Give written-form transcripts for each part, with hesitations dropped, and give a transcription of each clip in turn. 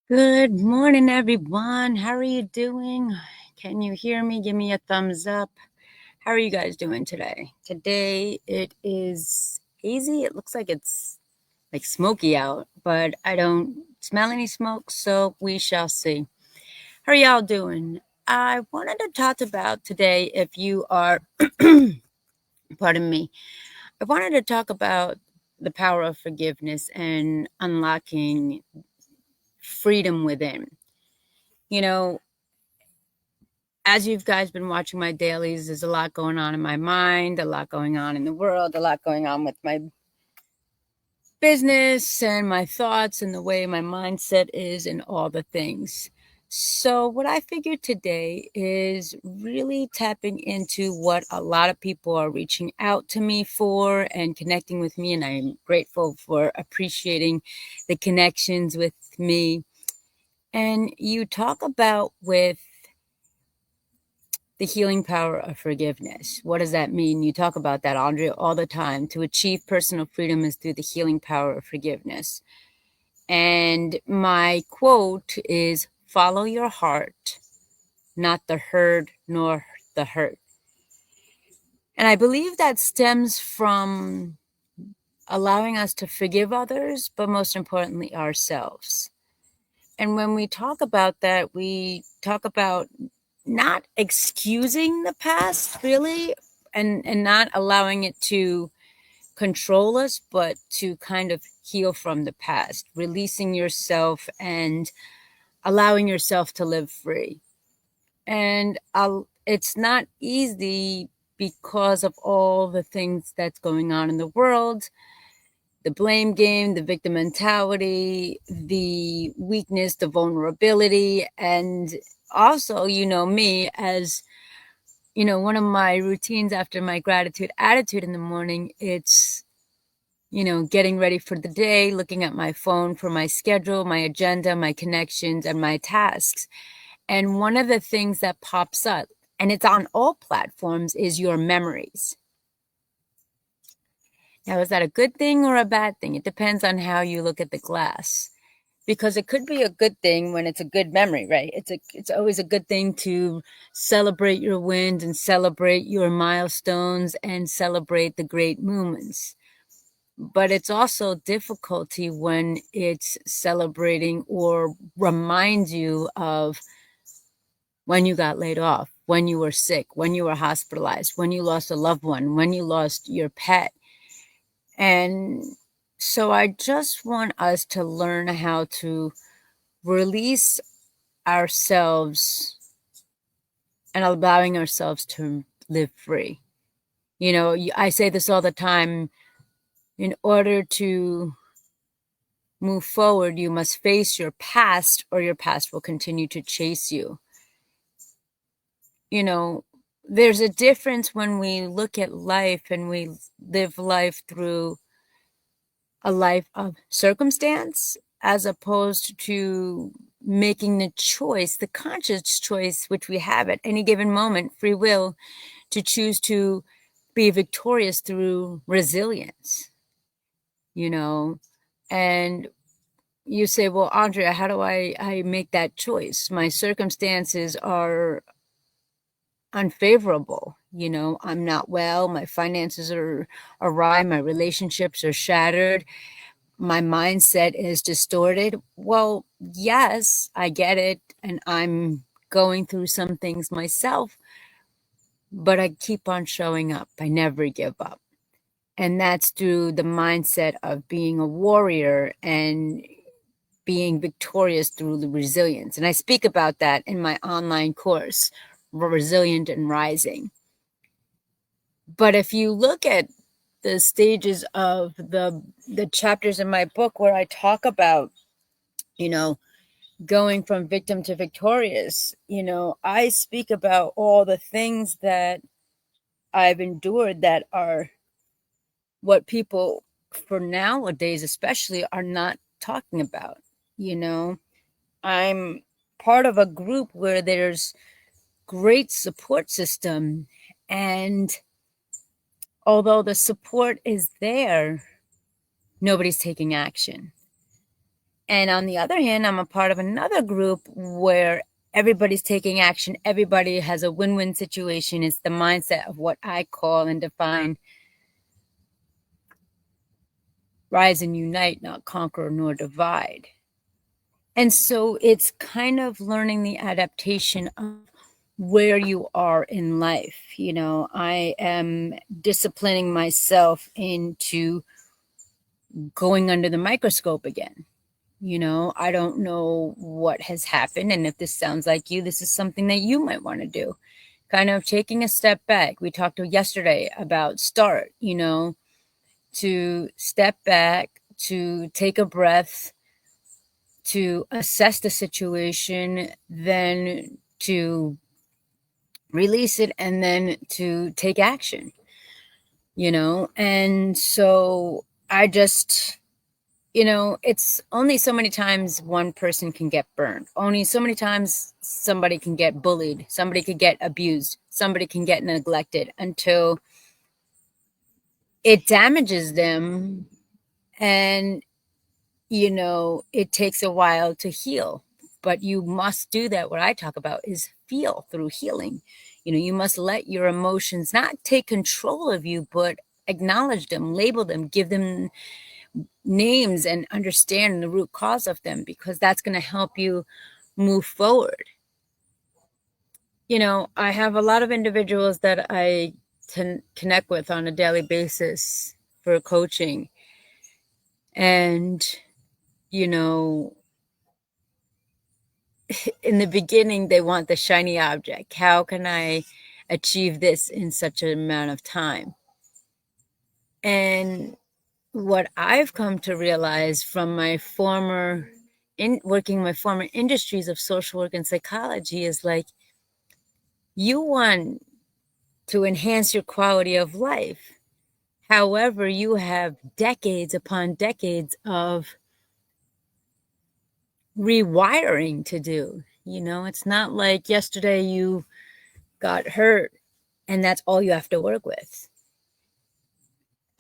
Good morning, everyone. How are you doing? Can you hear me? Give me a thumbs up. How are you guys doing today? Today it is hazy. It looks like it's like smoky out, but I don't smell any smoke, so we shall see. How are y'all doing? I wanted to talk about today, if you are, pardon me, I wanted to talk about the power of forgiveness and unlocking freedom within. You know, as you guys been watching my dailies, there's a lot going on in my mind, a lot going on in the world, a lot going on with my business and my thoughts and the way my mindset is and all the things. So, what I figured today is really tapping into what a lot of people are reaching out to me for and connecting with me. And I'm grateful for appreciating the connections with me. And you talk about with the healing power of forgiveness. What does that mean? You talk about that, Andrea, all the time. To achieve personal freedom is through the healing power of forgiveness. And my quote is follow your heart, not the herd nor the hurt. And I believe that stems from allowing us to forgive others, but most importantly, ourselves. And when we talk about that, we talk about not excusing the past really and not allowing it to control us, but to kind of heal from the past, releasing yourself and allowing yourself to live free. And it's not easy because of all the things that's going on in the world, the blame game, the victim mentality, the weakness, the vulnerability. And also, me as, one of my routines after my gratitude attitude in the morning, it's, getting ready for the day, looking at my phone for my schedule, my agenda, my connections, and my tasks. And one of the things that pops up, and it's on all platforms, is your memories. Now, is that a good thing or a bad thing? It depends on how you look at the glass. Because it could be a good thing when it's a good memory, right? It's always a good thing to celebrate your wins and celebrate your milestones and celebrate the great moments. But it's also difficulty when it's celebrating or reminds you of when you got laid off, when you were sick, when you were hospitalized, when you lost a loved one, when you lost your pet. And so I just want us to learn how to release ourselves and allowing ourselves to live free. I say this all the time. In order to move forward, you must face your past, or your past will continue to chase you. There's a difference when we look at life and we live life through a life of circumstance, as opposed to making the choice, the conscious choice, which we have at any given moment, free will, to choose to be victorious through resilience, and you say, well, Andrea, how do I make that choice? My circumstances are unfavorable. I'm not well. My finances are awry. My relationships are shattered. My mindset is distorted. Well, yes, I get it. And I'm going through some things myself, but I keep on showing up. I never give up. And that's through the mindset of being a warrior and being victorious through the resilience. And I speak about that in my online course, Resilient and Rising. But if you look at the stages of the chapters in my book where I talk about, going from victim to victorious, I speak about all the things that I've endured that are what people for nowadays especially are not talking about. I'm part of a group where there's great support system, and although the support is there, nobody's taking action. And on the other hand, I'm a part of another group where everybody's taking action. Everybody has a win-win situation. It's the mindset of what I call and define rise and unite, not conquer nor divide. And so it's kind of learning the adaptation of where you are in life. You know, I am disciplining myself into going under the microscope again. You know, I don't know what has happened. And if this sounds like you, this is something that you might want to do. Kind of taking a step back. We talked yesterday about start, you know, to step back, to take a breath, to assess the situation, then to release it, and then to take action, you know? And so I just, you know, it's only so many times one person can get burned. Only so many times somebody can get bullied. Somebody could get abused. Somebody can get neglected until it damages them. And, you know, it takes a while to heal. But you must do that. What I talk about is feel through healing. You know, you must let your emotions not take control of you, but acknowledge them, label them, give them names, and understand the root cause of them, because that's going to help you move forward. You know, I have a lot of individuals that I connect with on a daily basis for coaching. And, you know, in the beginning, they want the shiny object. How can I achieve this in such an amount of time? And what I've come to realize from my former working my former industries of social work and psychology is like, you want to enhance your quality of life. However, you have decades upon decades of rewiring to do. You know, it's not like yesterday you got hurt and that's all you have to work with.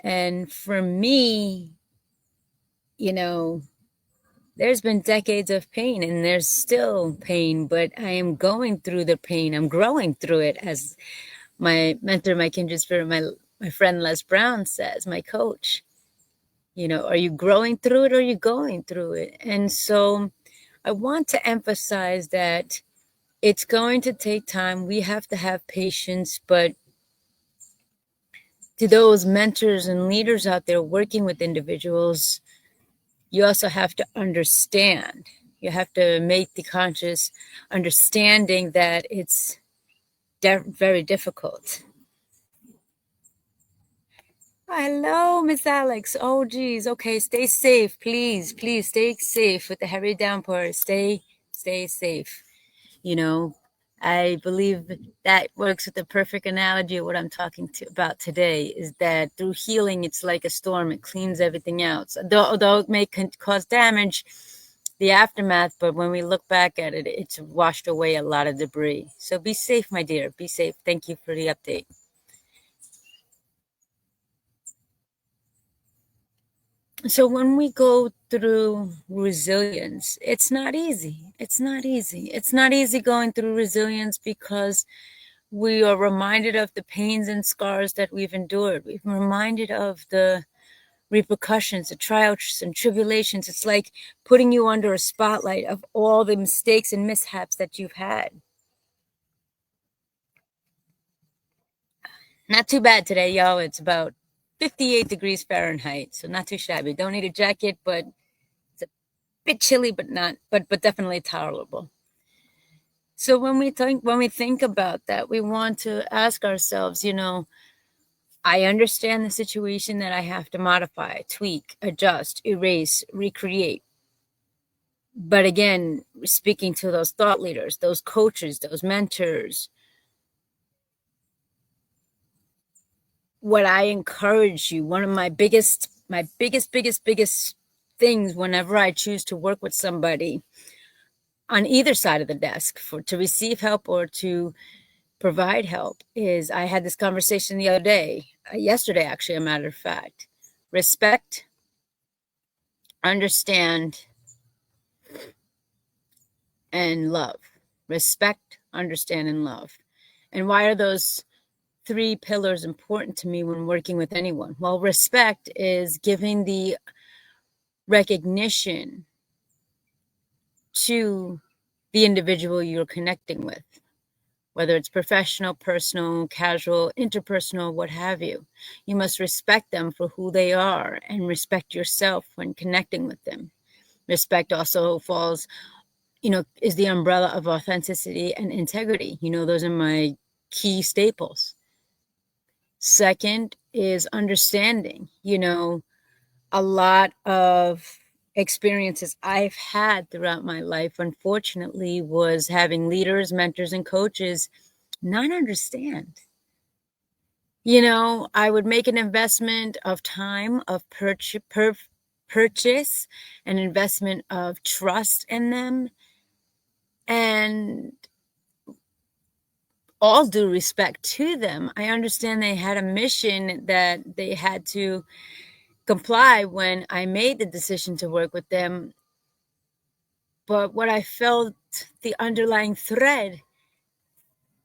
And for me, you know, there's been decades of pain and there's still pain, but I am going through the pain. I'm growing through it, as my mentor, my kindred spirit, my friend Les Brown says, my coach. You know, are you growing through it or are you going through it? And so I want to emphasize that it's going to take time. We have to have patience, but to those mentors and leaders out there working with individuals, you also have to understand. You have to make the conscious understanding that it's very difficult. Hello, Miss Alex. Oh, geez. Okay, stay safe, please. Please stay safe with the heavy downpour. Stay safe. You know, I believe that works with the perfect analogy of what I'm talking about today, is that through healing, it's like a storm. It cleans everything out. So, although it may cause damage, the aftermath, but when we look back at it, it's washed away a lot of debris. So be safe, my dear. Be safe. Thank you for the update. So when we go through resilience, it's not easy. It's not easy. It's not easy going through resilience because we are reminded of the pains and scars that we've endured. We've been reminded of the repercussions, the trials and tribulations. It's like putting you under a spotlight of all the mistakes and mishaps that you've had. Not too bad today, y'all. It's about 58 degrees Fahrenheit, so not too shabby. Don't need a jacket, but it's a bit chilly, but definitely tolerable. So when we think about that, we want to ask ourselves, you know, I understand the situation that I have to modify, tweak, adjust, erase, recreate. But again, speaking to those thought leaders, those coaches, those mentors, what I encourage you, one of my biggest things whenever I choose to work with somebody on either side of the desk to receive help or to provide help is, I had this conversation the other day, yesterday, actually, a matter of fact. Respect, understand, and love. Respect, understand, and love. And why are those three pillars important to me when working with anyone? Well, respect is giving the recognition to the individual you're connecting with, whether it's professional, personal, casual, interpersonal, what have you. You must respect them for who they are and respect yourself when connecting with them. Respect also falls, is the umbrella of authenticity and integrity. Those are my key staples. Second is understanding. A lot of experiences I've had throughout my life, unfortunately, was having leaders, mentors, and coaches not understand. I would make an investment of time, of purchase, an investment of trust in them, and all due respect to them, I understand they had a mission that they had to comply when I made the decision to work with them. But what I felt, the underlying thread,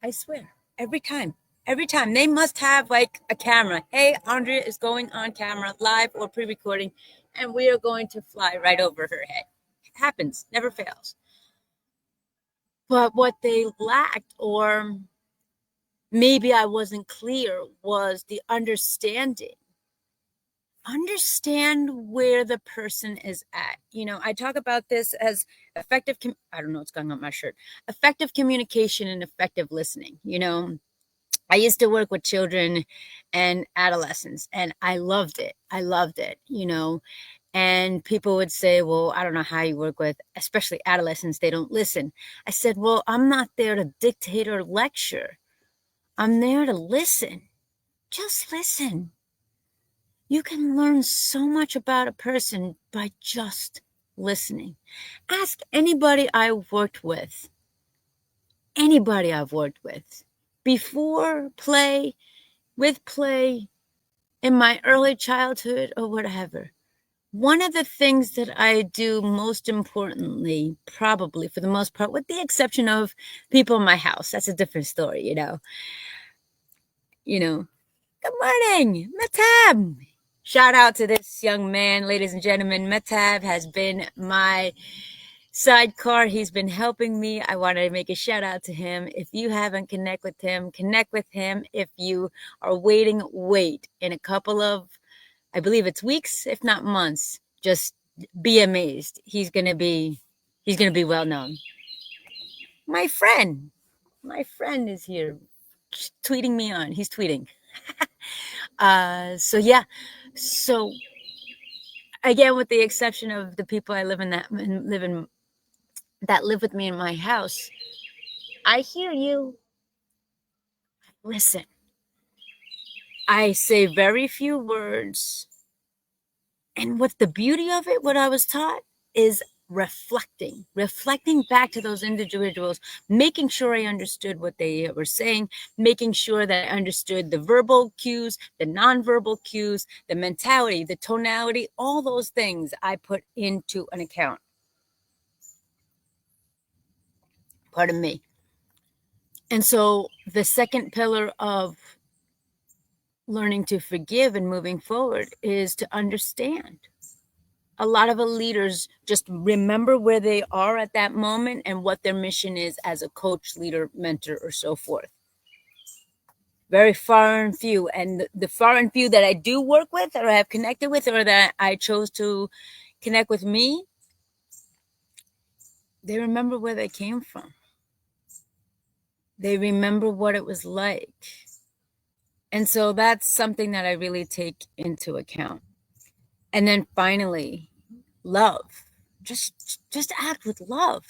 I swear, every time they must have like a camera. Hey, Andrea is going on camera, live or pre-recording, and we are going to fly right over her head. It happens, never fails. But what they lacked, or maybe I wasn't clear, was the understanding. Understand where the person is at. I talk about this as effective, I don't know what's going on my shirt, effective communication and effective listening. I used to work with children and adolescents, and I loved it. And people would say, well, I don't know how you work with, especially adolescents, they don't listen. I said, well, I'm not there to dictate or lecture. I'm there to listen. Just listen. You can learn so much about a person by just listening. Ask anybody I've worked with. Before play, with play, in my early childhood, or whatever. One of the things that I do most importantly, probably for the most part, with the exception of people in my house, that's a different story, Good morning, Mehtab. Shout out to this young man, ladies and gentlemen. Mehtab has been my sidecar. He's been helping me. I want to make a shout out to him. If you haven't connect with him. If you are waiting, wait. In a couple of, I believe it's weeks, if not months, just be amazed. He's gonna be well known. My friend is here tweeting me on. He's tweeting. So again, with the exception of the people I live with me in my house, I hear you. Listen. I say very few words. And what's the beauty of it, what I was taught, is reflecting back to those individuals, making sure I understood what they were saying, making sure that I understood the verbal cues, the nonverbal cues, the mentality, the tonality, all those things I put into an account. Pardon me. And so the second pillar of learning to forgive and moving forward is to understand. A lot of the leaders just remember where they are at that moment and what their mission is as a coach, leader, mentor, or so forth. Very far and few. And the far and few that I do work with or have connected with or that I chose to connect with me, they remember where they came from. They remember what it was like. And so that's something that I really take into account. And then finally, love. Just act with love.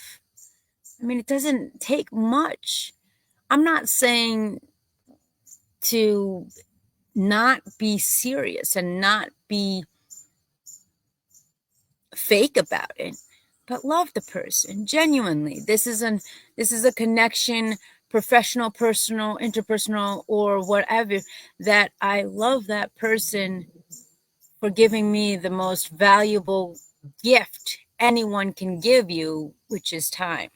I mean, it doesn't take much. I'm not saying to not be serious and not be fake about it, but love the person genuinely. This is a connection, professional, personal, interpersonal, or whatever, that I love that person for giving me the most valuable gift anyone can give you, which is time.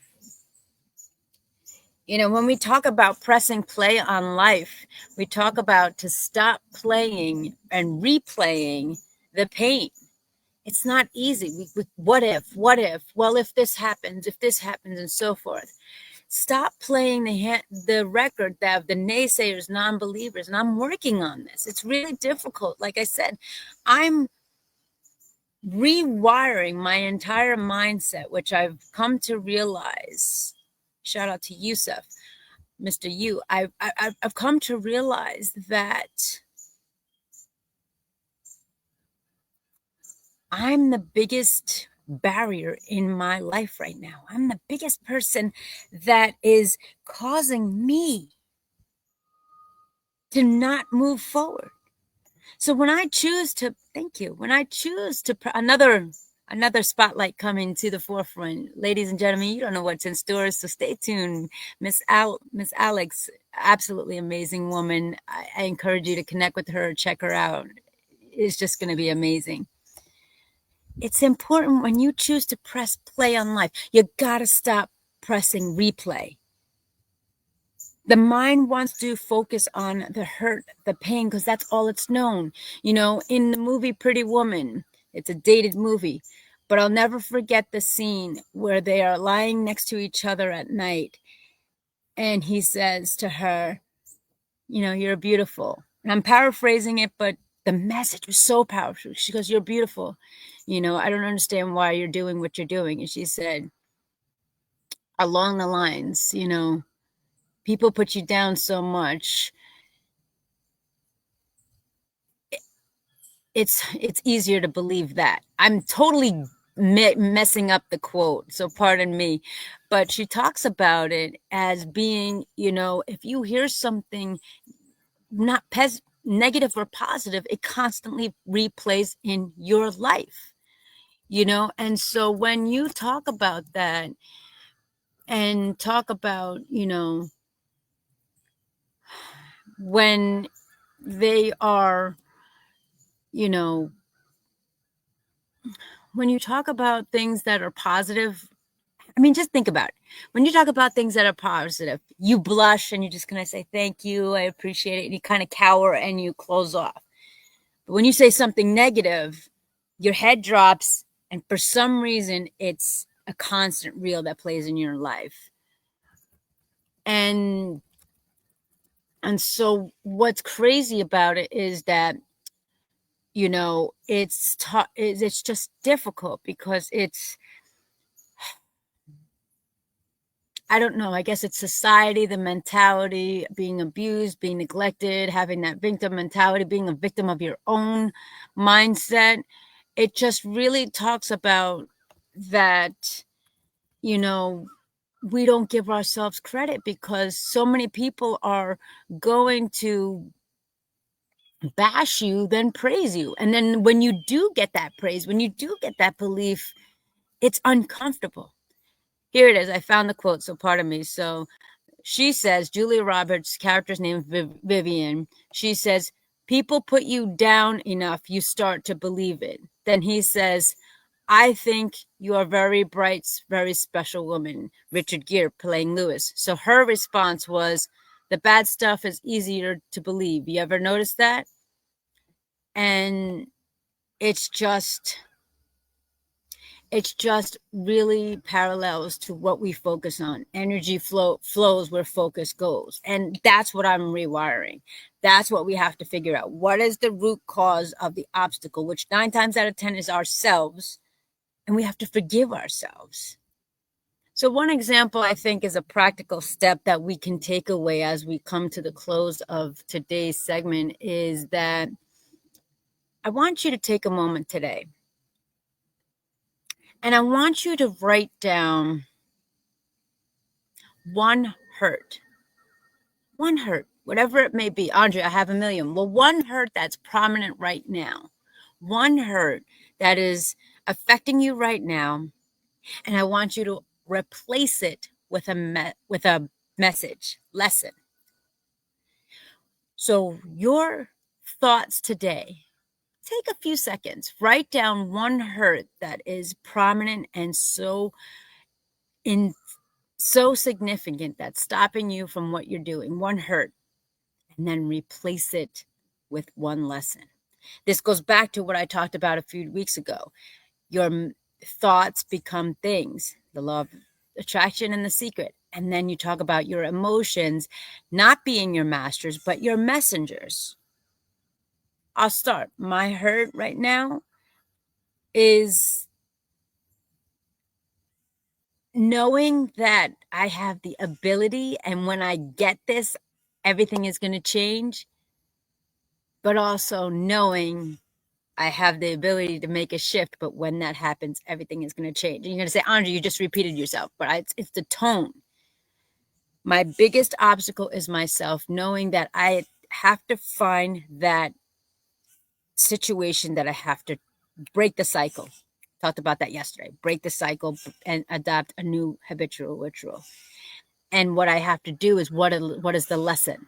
When we talk about pressing play on life, we talk about to stop playing and replaying the pain. It's not easy. What if, well, if this happens, and so forth. Stop playing the record that of the naysayers, non-believers, and I'm working on this. It's really difficult. Like I said, I'm rewiring my entire mindset, which I've come to realize. Shout out to Yusef, Mr. U. I've come to realize that I'm the biggest barrier in my life right now. I'm the biggest person that is causing me to not move forward. So when I choose to, thank you, when I choose to, another spotlight coming to the forefront, ladies and gentlemen, you don't know what's in store, so stay tuned. Miss Alex, absolutely amazing woman. I encourage you to connect with her, check her out. It's just going to be amazing. It's important when you choose to press play on life, you got to stop pressing replay. The mind wants to focus on the hurt, the pain, because that's all it's known. In the movie Pretty Woman, it's a dated movie, but I'll never forget the scene where they are lying next to each other at night. And he says to her, you're beautiful. And I'm paraphrasing it, but the message was so powerful. She goes, you're beautiful. I don't understand why you're doing what you're doing. And she said, along the lines, people put you down so much. It's easier to believe that. I'm totally messing up the quote, so pardon me. But she talks about it as being, if you hear something not negative or positive, it constantly replays in your life, and so when you talk about that and talk about, when they are, when you talk about things that are positive, just think about it. When you talk about things that are positive, you blush and you're just going to say, thank you, I appreciate it. And you kind of cower and you close off. But when you say something negative, your head drops. And for some reason, it's a constant reel that plays in your life. And so what's crazy about it is that, it's just difficult because I don't know, I guess it's society, the mentality, being abused, being neglected, having that victim mentality, being a victim of your own mindset. It just really talks about that, we don't give ourselves credit because so many people are going to bash you, then praise you. And then when you do get that praise, when you do get that belief, it's uncomfortable. Here it is. I found the quote, so pardon me. So she says, Julia Roberts' character's name is Vivian. She says, people put you down enough, you start to believe it. Then he says, I think you are very bright, very special woman. Richard Gere playing Lewis. So her response was, the bad stuff is easier to believe. You ever notice that? And it's just really parallels to what we focus on. Energy flows where focus goes. And that's what I'm rewiring. That's what we have to figure out. What is the root cause of the obstacle, which 9 times out of 10 is ourselves. And we have to forgive ourselves. So one example, I think, is a practical step that we can take away as we come to the close of today's segment is that I want you to take a moment today. And I want you to write down one hurt, whatever it may be. Andrea, I have a million. Well, one hurt that's prominent right now, one hurt that is affecting you right now. And I want you to replace it with a message, lesson. So your thoughts today, take a few seconds, write down one hurt that is prominent and so so significant that's stopping you from what you're doing, one hurt, and then replace it with one lesson. This goes back to what I talked about a few weeks ago. Your thoughts become things, the law of attraction and the secret. And then you talk about your emotions not being your masters, but your messengers. I'll start. My hurt right now is knowing that I have the ability, and when I get this, everything is going to change, but also knowing I have the ability to make a shift, but when that happens, everything is going to change. And you're going to say, Andrea, you just repeated yourself, but it's the tone. My biggest obstacle is myself, knowing that I have to find that situation that I have to break the cycle. Talked about that yesterday. Break the cycle and adopt a new habitual ritual. And what I have to do is what is the lesson?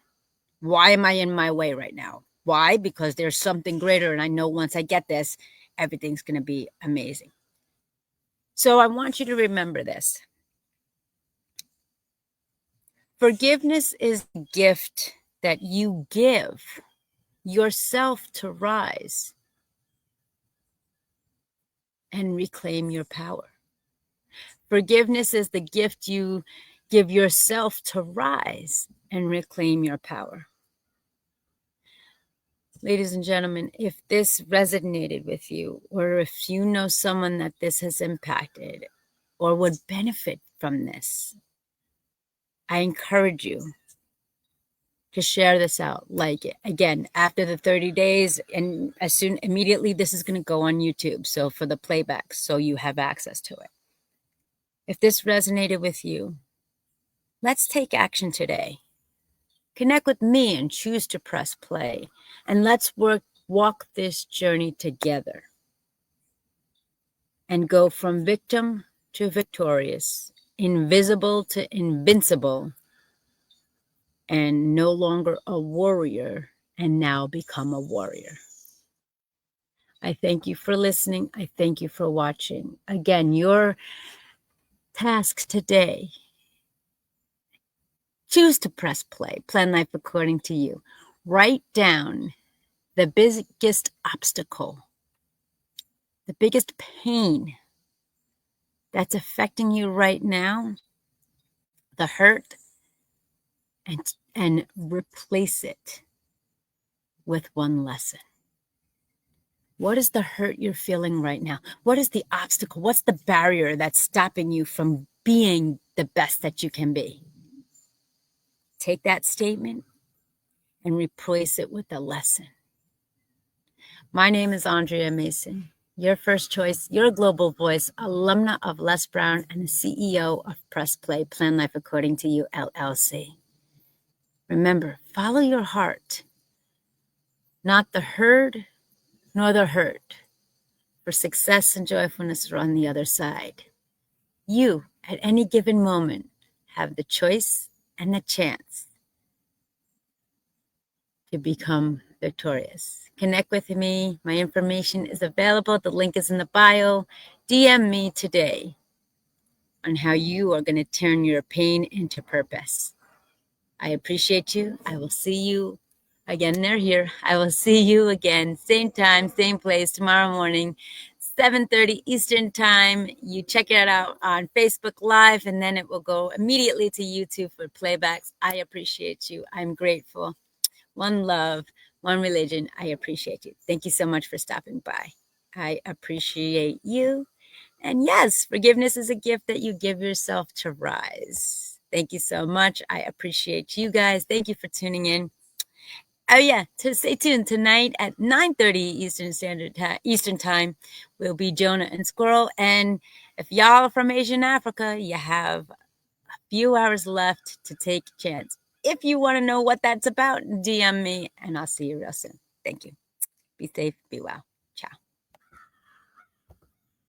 Why am I in my way right now? Why? Because there's something greater. And I know once I get this, everything's going to be amazing. So I want you to remember this. Forgiveness is the gift that you give yourself to rise and reclaim your power. Forgiveness is the gift you give yourself to rise and reclaim your power. Ladies and gentlemen, if this resonated with you, or if you know someone that this has impacted or would benefit from this, I encourage you to share this out. Like, again, after the 30 days, and immediately this is going to go on YouTube. So for the playback, so you have access to it. If this resonated with you, let's take action today. Connect with me and choose to press play. And let's walk this journey together and go from victim to victorious, invisible to invincible, and no longer a warrior, and now become a warrior. I thank you for listening. I thank you for watching. Again, your tasks today: choose to press play. Plan life according to you. Write down the biggest obstacle, the biggest pain that's affecting you right now, the hurt, and replace it with one lesson. What is the hurt you're feeling right now? What is the obstacle? What's the barrier that's stopping you from being the best that you can be? Take that statement and replace it with a lesson. My name is Andrea Mason, your first choice, your global voice, alumna of Les Brown, and the CEO of Press Play, Plan Life According to You, LLC. Remember, follow your heart, not the herd nor the hurt, for success and joyfulness are on the other side. You, at any given moment, have the choice and the chance to become victorious. Connect with me. My information is available. The link is in the bio. DM me today on how you are going to turn your pain into purpose. I appreciate you. I will see you again. They're here. I will see you again. Same time, same place, tomorrow morning, 7:30 Eastern time. You check it out on Facebook Live, and then it will go immediately to YouTube for playbacks. I appreciate you. I'm grateful. One love, one religion. I appreciate you. Thank you so much for stopping by. I appreciate you. And yes, forgiveness is a gift that you give yourself to rise. Thank you so much. I appreciate you guys. Thank you for tuning in. Oh yeah, to stay tuned tonight at 9:30 Eastern time will be Jonah and Squirrel. And if y'all are from Asian Africa, you have a few hours left to take a chance. If you want to know what that's about, DM me and I'll see you real soon. Thank you. Be safe, be well.